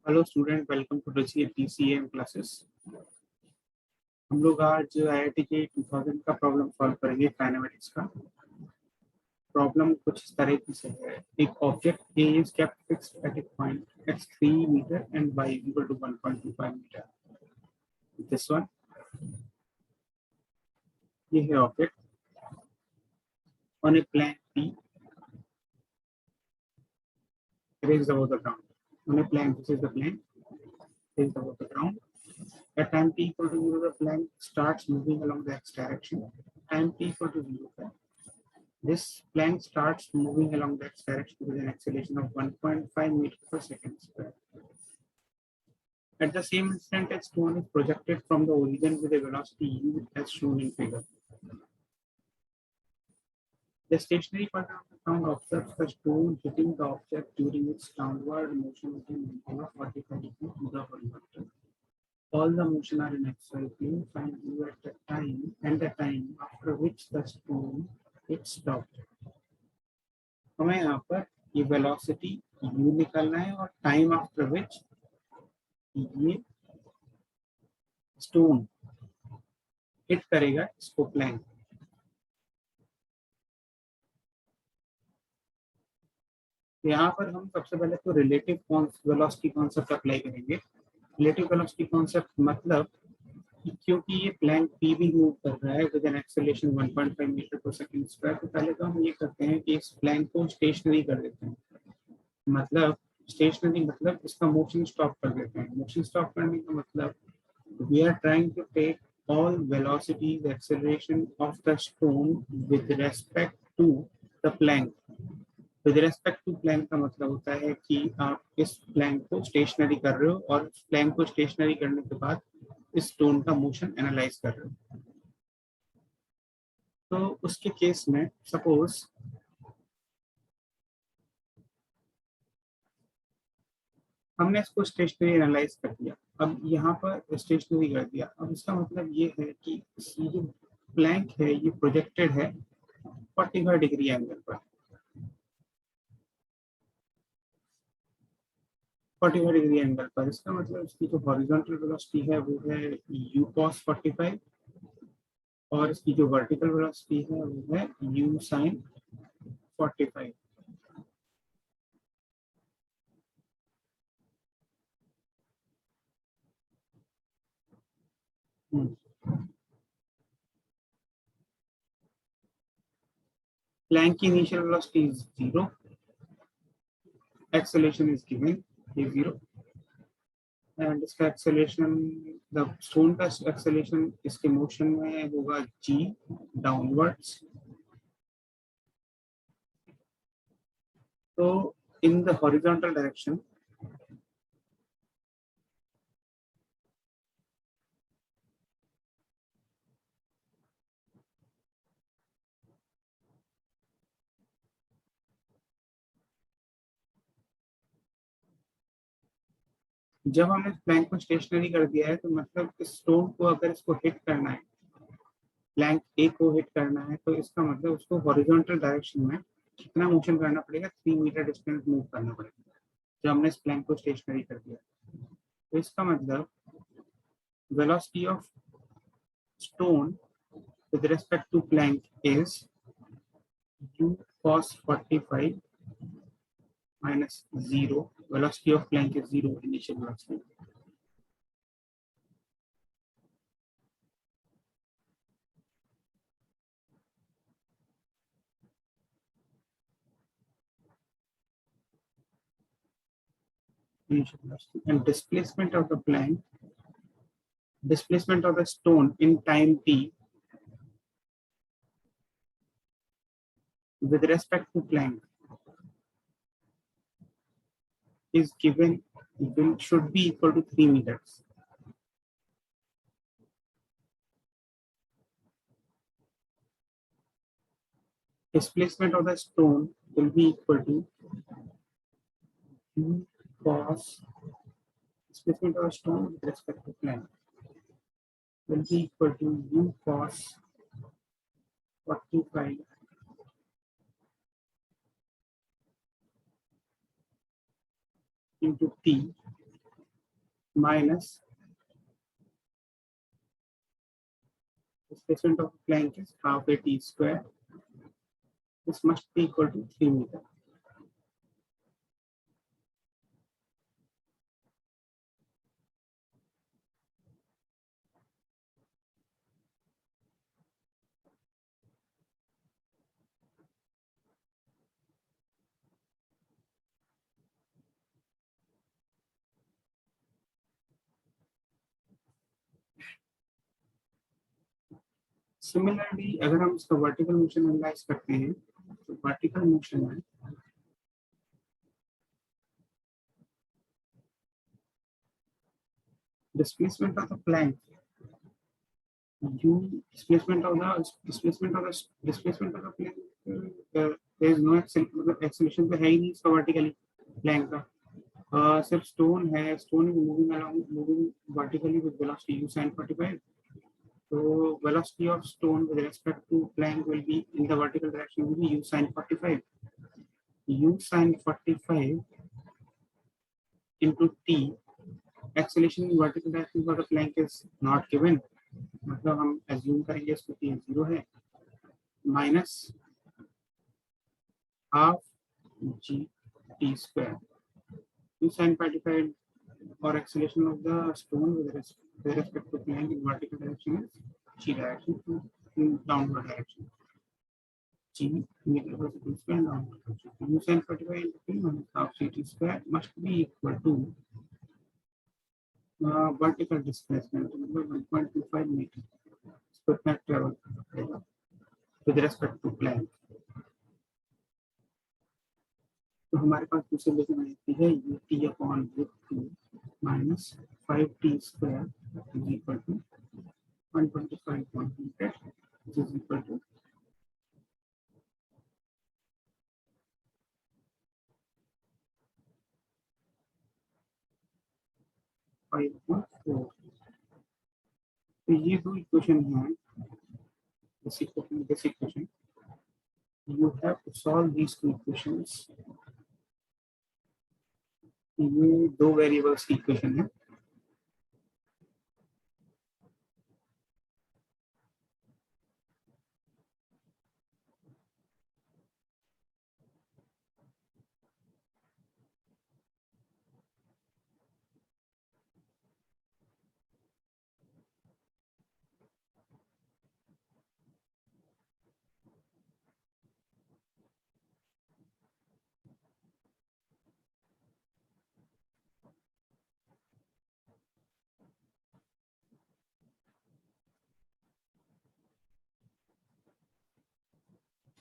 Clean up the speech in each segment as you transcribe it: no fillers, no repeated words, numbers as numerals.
Hello student, welcome to DCAM classes. हम लोग आज IIT के 2000 का प्रॉब्लम सॉल्व करेंगे काइनेमेटिक्स का। प्रॉब्लम कुछ इस तरीके से है। एक object A is kept fixed at a point x 3 meter and y equal to 1.25 meter. This one, ये है object on a plane P raised above the ground. On a plane, this is the plane raised above the ground. At time t equal to 0, the plane starts moving along the x direction. Time t equal to 0, this plane starts moving along the x direction with an acceleration of 1.5 meter per second square. At the same instant, a stone is projected from the origin with a velocity u as shown in figure. The stationary part of the ground observes the stone hitting the object during its downward motion with an angle of 45 degrees to the horizontal. All the motion are in xy plane. Find u at the time after which the stone hits the object. हमें यहाँ पर ये velocity u निकालना है और time after which ये stone hit करेगा इसको प्लेन। यहाँ पर हम सबसे पहले तो रिलेटिव वेलोसिटी कॉन्सेप्ट अप्लाई करेंगे। रिलेटिव वेलोसिटी कॉन्सेप्ट मतलब क्योंकि ये प्लेन पी भी मूव कर रहा है विद एन एक्सेलरेशन 1.5 मीटर पर सेकंड स्क्वायर, तो पहले तो हम ये करते हैं कि इस प्लेन को स्टेशनरी कर देते हैं। मतलब स्टेशनरी मतलब इसका मोशन स्टॉप कर देते हैं। मोशन स्टॉप करने का मतलब we are trying to take all velocities acceleration of the stone with respect to the plane. With respect to plane का मतलब होता है कि आप इस प्लेन को स्टेशनरी कर रहे हो और इस प्लेन को स्टेशनरी करने के बाद इस स्टोन का मोशन एनालाइज कर रहे हो। तो उसके केस में सपोज हमने इसको स्टेशनरी एनालाइज कर दिया, अब यहाँ पर स्टेशनरी कर दिया। अब इसका मतलब ये है कि ये जो प्लैंक है ये प्रोजेक्टेड है 45 डिग्री एंगल पर। 45 डिग्री एंगल पर इसका मतलब इसकी जो हॉरिजॉन्टल वेलोसिटी है वो है u cos 45 और इसकी जो वर्टिकल वेलोसिटी है वो है u sin 45। प्लैंक की initial velocity is 0, acceleration is given ये 0 एंड इसका एक्सेलरेशन द स्टोन का एक्सेलरेशन इसके मोशन में होगा g डाउनवर्ड्स। तो इन द हॉरिजॉन्टल डायरेक्शन जब हमने प्लैंक को स्टेशनरी कर दिया है तो मतलब इस स्टोन को अगर इसको हिट करना है, प्लैंक ए को हिट करना है, तो इसका मतलब उसको हॉरिजॉन्टल डायरेक्शन में कितना मोशन करना पड़ेगा, 3 मीटर डिस्टेंस मूव करना पड़ेगा जब हमने इस प्लैंक को स्टेशनरी कर दिया। तो इसका मतलब velocity of stone with respect to plank is u cos 45 minus 0. Velocity of plank is 0 initial velocity. Initial velocity and displacement of the plank, displacement of the stone in time t with respect to plank is given, should be equal to 3 meters. Displacement of the stone will be equal to u cos, displacement of the stone with respect to plank will be equal to u cos 45 into t minus displacement of plank is half a t square. This must be equal to 3 meter. Similarly अगर हम इसका vertical motion analyse करते हैं तो vertical motion में displacement of the plank displacement of the plank there is no acceleration तो है ही नहीं इसका vertically plank का सिर्फ stone है, stone is moving vertically with velocity u sin 45. So velocity of stone with respect to plank will be in the vertical direction will be u sin 45. U sin 45 into t. Acceleration in vertical direction for the plank is not given. मतलब हम assume करेंगे इसको t 0 है minus half g t square. U sin 45 or acceleration of the stone with respect to plank in vertical direction is g direction in downward direction. G meter per second square downward direction. U sin 45 into t minus half g t square must be equal to vertical displacement मतलब 1.25 meter. इसको इतना travel करना पड़ेगा with respect to plank. तो हमारे पास दूसरी लेकिन आती है u t upon root 2 minus 5t square is equal to 125 meter which is equal to 5.4. तो ये दो इक्वेशन हैं basic equation. You have to solve these two equations. ये दो वेरिएबल्स की इक्वेशन है.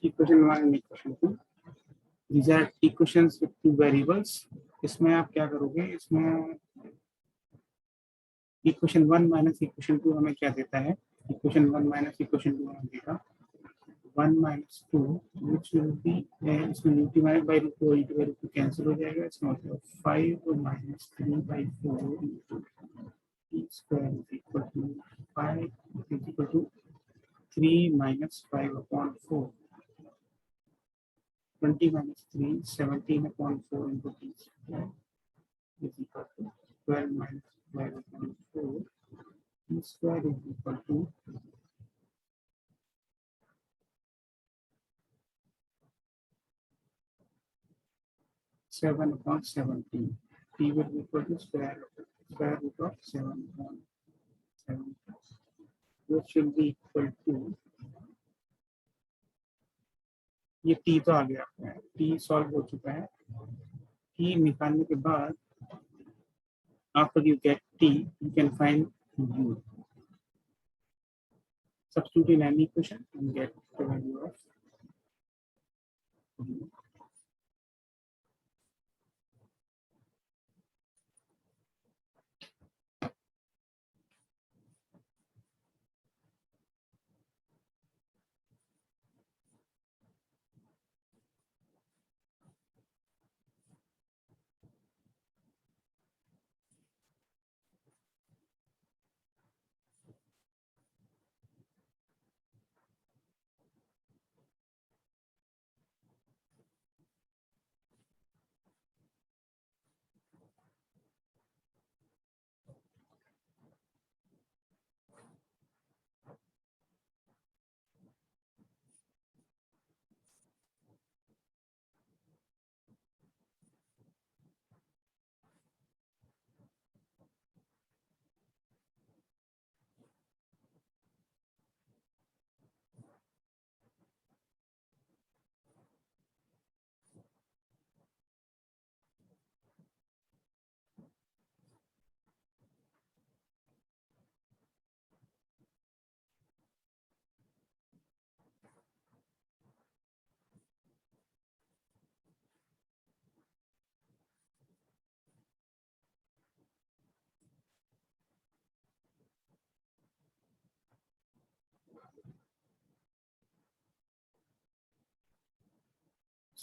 Equation 1 and equation 2. These are equations with two variables. इसमें आप क्या करोगे, इसमें इक्वेशन 1 माइनस इक्वेशन 2 हमें क्या देता है. इक्वेशन 1 माइनस इक्वेशन 2 हमें देगा 1 minus 2 which will be इसमें u divided by root 2 into root 2 cancel हो जाएगा. इसका मतलब 5 minus 3 by 4 into t square is equal to 5 is equal to 3 minus 5 upon 4. 20 minus 3, 17 upon 4 into t square is equal to 12 minus 12 upon 4. T square is equal to 7 upon 17. T will be equal to square root of 7 upon 7, which will be equal to ये t तो आ गया है, t solve हो चुका है. t निकालने के बाद after you get t you can find u. Substitute in any equation and get the value of u.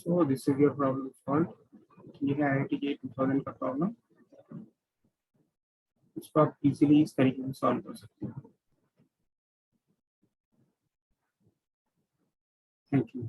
So this is your problem solve. ये है IIT के 2000 का प्रॉब्लम। इसको आप इजीली इस तरीके से सॉल्व कर सकते हो। Thank you.